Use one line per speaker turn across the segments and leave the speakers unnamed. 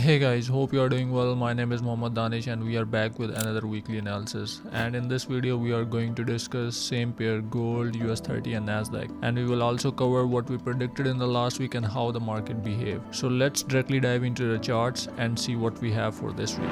Hey guys, hope you are doing well. My name is Mohammad Danish and we are back with another weekly analysis. And in this video we are going to discuss same pair gold, US30 and NASDAQ. And we will also cover what we predicted in the last week and how the market behaved. So let's directly dive into the charts and see what we have for this week.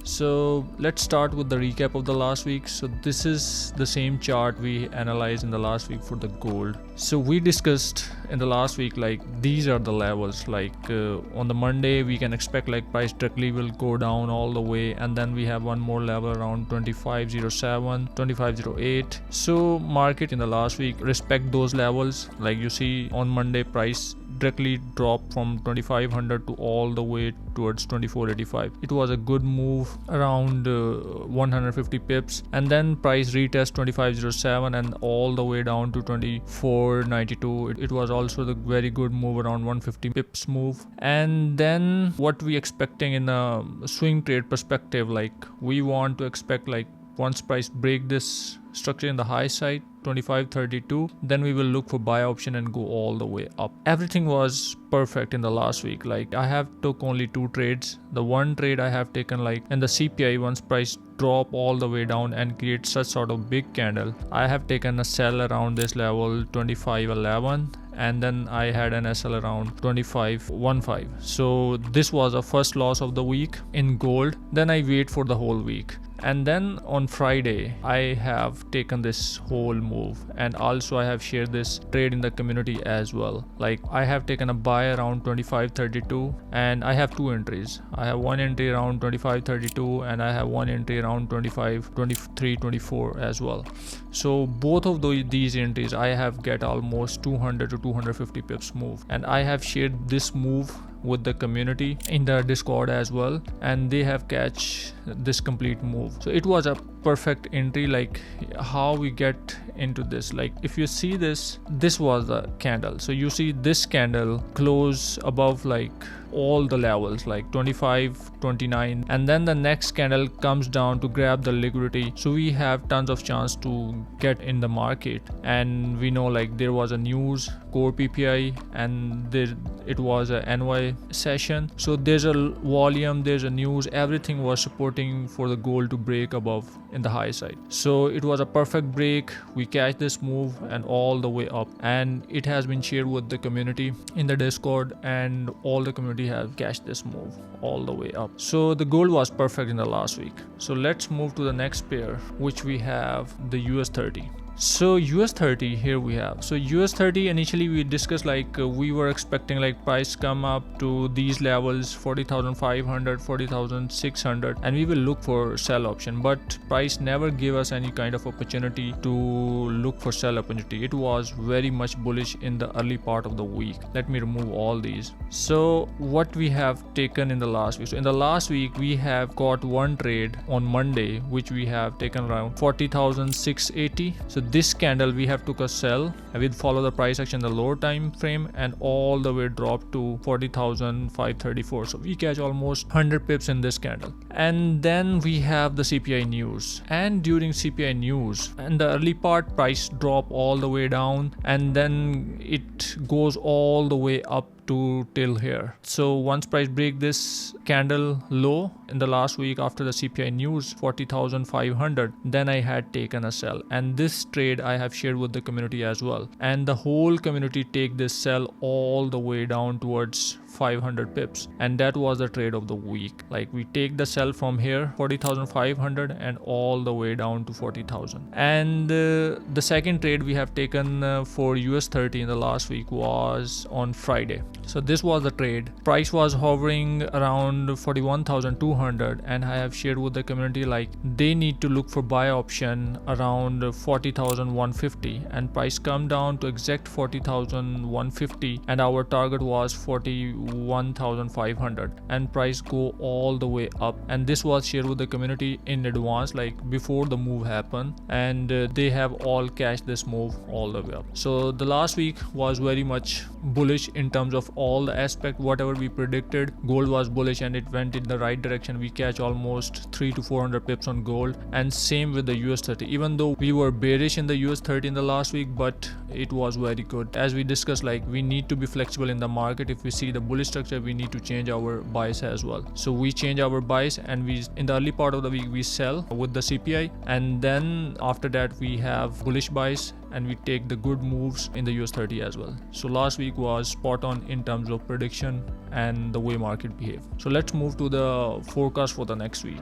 So let's start with the recap of the last week. So this is the same chart we analyzed in the last week for the gold. So we discussed in the last week like these are the levels, like on the Monday we can expect like price directly will go down all the way, and then we have one more level around 2507, 2508. So market in the last week respect those levels. Like you see on Monday price directly dropped from 2500 to all the way towards 2485. It was a good move around 150 pips, and then price retest 2507 and all the way down to 2492. It was also the very good move around 150 pips move. And then what we expecting in a swing trade perspective, like we want to expect like once price break this structure in the high side 2532, then we will look for buy option and go all the way up. Everything was perfect in the last week. Like I have took only 2 trades. The one trade I have taken like in the CPI, once price drop all the way down and create such sort of big candle, I have taken a sell around this level 2511, and then I had an SL around 2515. So this was a first loss of the week in gold. Then I wait for the whole week, and then on Friday I have taken this whole move, and also I have shared this trade in the community as well. Like I have taken a buy around 2532 and I have 2 entries. I have one entry around 2532 and I have one entry around 2324 as well. So both of these entries I have get almost 200 to 250 pips move, and I have shared this move with the community in the Discord as well, and they have catch this complete move. So it was a perfect entry. Like how we get into this, like if you see this was the candle. So you see this candle close above like all the levels like 25, 29, and then the next candle comes down to grab the liquidity. So we have tons of chance to get in the market. And we know like there was a news core PPI and it was a NY session. So there's a volume, there's a news, everything was supporting for the gold to break above in the high side. So it was a perfect break. We catch this move and all the way up, and it has been shared with the community in the Discord, and all the community have catched this move all the way up. So the gold was perfect in the last week. So let's move to the next pair, which we have the US30. So US30 here we have. So US30 initially we discussed like we were expecting like price come up to these levels 40,500, 40,600, and we will look for sell option, but price never gave us any kind of opportunity to look for sell opportunity. It was very much bullish in the early part of the week. Let me remove all these. So what we have taken in the last week. So in the last week we have got one trade on Monday which we have taken around 40,680. So this candle we have took a sell with follow the price action in the lower time frame and all the way dropped to 40,534. So we catch almost 100 pips in this candle. And then we have the CPI news, and during CPI news and the early part price drop all the way down, and then it goes all the way up to till here. So once price break this candle low in the last week after the CPI news 40,500, then I had taken a sell, and this trade I have shared with the community as well, and the whole community take this sell all the way down towards 500 pips, and that was the trade of the week. Like we take the sell from here 40,500 and all the way down to 40,000. And the second trade we have taken for US30 in the last week was on Friday. So this was the trade. Price was hovering around 41,200, and I have shared with the community like they need to look for buy option around 40,150, and price come down to exact 40,150, and our target was 41,500, and price go all the way up. And this was shared with the community in advance, like before the move happened, and they have all cashed this move all the way up. So the last week was very much bullish in terms of all the aspect, whatever we predicted, gold was bullish and it went in the right direction. We catch almost 300 to 400 pips on gold, and same with the US30. Even though we were bearish in the US30 in the last week, but it was very good. As we discussed, like, we need to be flexible in the market. If we see the bullish structure, we need to change our bias as well. So we change our bias, and we, in the early part of the week, we sell with the CPI, and then after that we have bullish bias and we take the good moves in the US30 as well. So last week was spot on in terms of prediction and the way market behaved. So let's move to the forecast for the next week.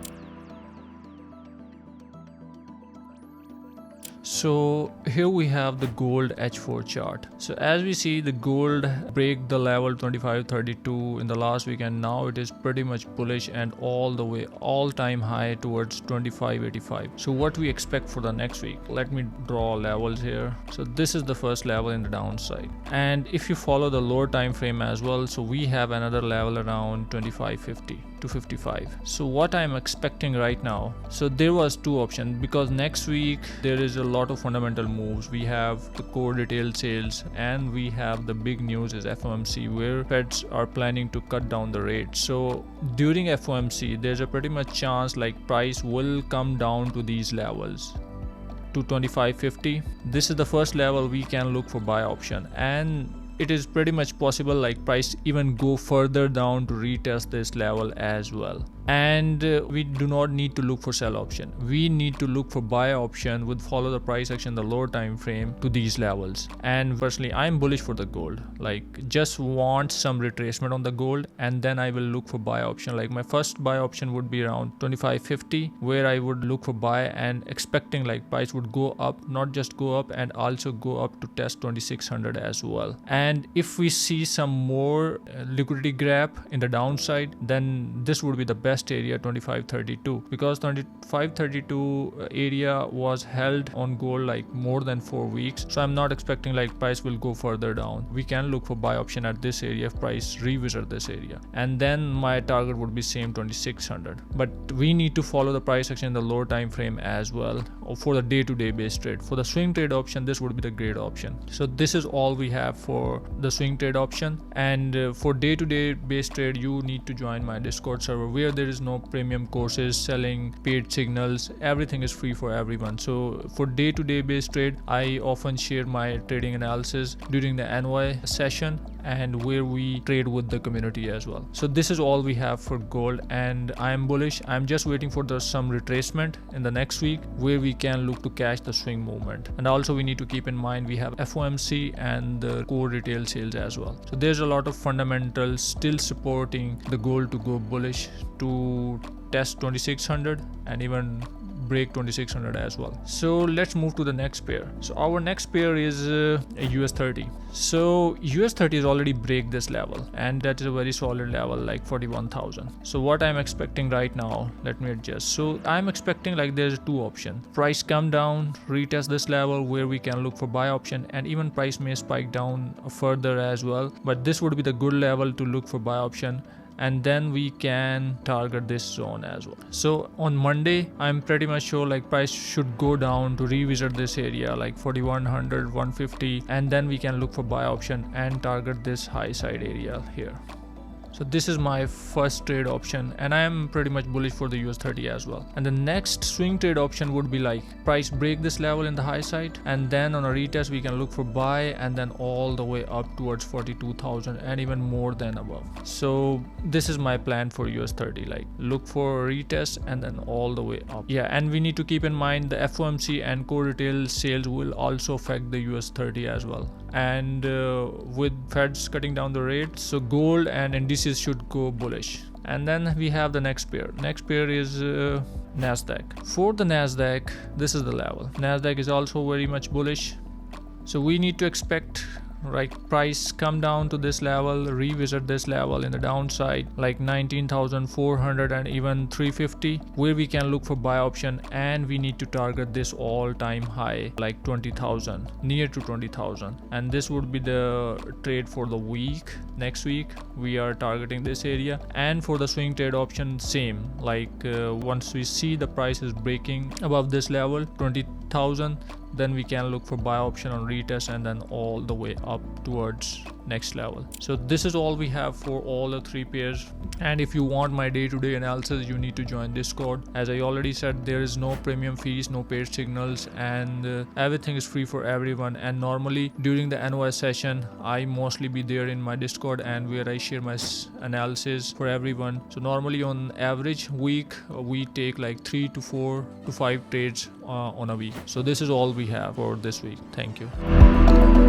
So here we have the gold H4 chart. So as we see, the gold break the level 25.32 in the last week, and now it is pretty much bullish and all the way all-time high towards 25.85. So what we expect for the next week? Let me draw levels here. So this is the first level in the downside, and if you follow the lower time frame as well, so we have another level around 25.50 to 55. So what I'm expecting right now, so there was two options, because next week there is a lot of fundamental moves. We have the core retail sales, and we have the big news is FOMC, where Feds are planning to cut down the rate. So during FOMC, there's a pretty much chance like price will come down to these levels, to 25.50. This is the first level we can look for buy option, and it is pretty much possible like price even go further down to retest this level as well. And we do not need to look for sell option. We need to look for buy option with follow the price action the lower time frame to these levels. And personally, I'm bullish for the gold. Like, just want some retracement on the gold, and then I will look for buy option. Like, my first buy option would be around 25.50, where I would look for buy and expecting like price would go up, not just go up, and also go up to test 2600 as well. And if we see some more liquidity grab in the downside, then this would be the best area, 25.32, because 25.32 area was held on gold like more than 4 weeks. So I'm not expecting like price will go further down. We can look for buy option at this area if price revisit this area, and then my target would be same 2600. But we need to follow the price action in the lower time frame as well for the day-to-day based trade. For the swing trade option, this would be the great option. So this is all we have for the swing trade option. And for day-to-day based trade, you need to join my Discord server, where there is no premium courses, selling, paid signals, everything is free for everyone. So for day-to-day based trade, I often share my trading analysis during the NY session, and where we trade with the community as well. So this is all we have for gold, and I am bullish. I'm just waiting for some retracement in the next week, where we can look to catch the swing movement. And also we need to keep in mind we have FOMC and the core retail sales as well. So there's a lot of fundamentals still supporting the gold to go bullish, to test 2600 and even break 2600 as well. So let's move to the next pair. So our next pair is a US30. So US30 is already break this level, and that is a very solid level, like 41,000. So what I'm expecting right now, let me adjust. So I'm expecting like there's two options. Price come down, retest this level, where we can look for buy option, and even price may spike down further as well. But this would be the good level to look for buy option, and then we can target this zone as well. So on Monday, I'm pretty much sure like price should go down to revisit this area like 4100, 150, and then we can look for buy option and target this high side area here. So this is my first trade option, and I am pretty much bullish for the US30 as well. And the next swing trade option would be like price break this level in the high side, and then on a retest we can look for buy, and then all the way up towards 42,000 and even more than above. So this is my plan for US30, like look for a retest and then all the way up. Yeah, and we need to keep in mind the FOMC and core retail sales will also affect the US30 as well. And with Feds cutting down the rate, so gold and indices should go bullish. And then we have the next pair. Next pair is NASDAQ. For the NASDAQ, this is the level. NASDAQ is also very much bullish. So we need to expect like price come down to this level, revisit this level in the downside like 19,400 and even 350, where we can look for buy option, and we need to target this all-time high like 20,000, near to 20,000, and this would be the trade for the week. Next week we are targeting this area. And for the swing trade option, same, like once we see the price is breaking above this level 20,000, then we can look for buy option on retest and then all the way up towards next level. So this is all we have for all the 3 pairs. And if you want my day-to-day analysis, you need to join Discord. As I already said, there is no premium fees, no paid signals, and everything is free for everyone. And normally during the NOS session, I mostly be there in my Discord, and where I share my analysis for everyone. So normally on average week, we take like 3 to 4 to 5 trades on a week. So this is all we have for this week. Thank you.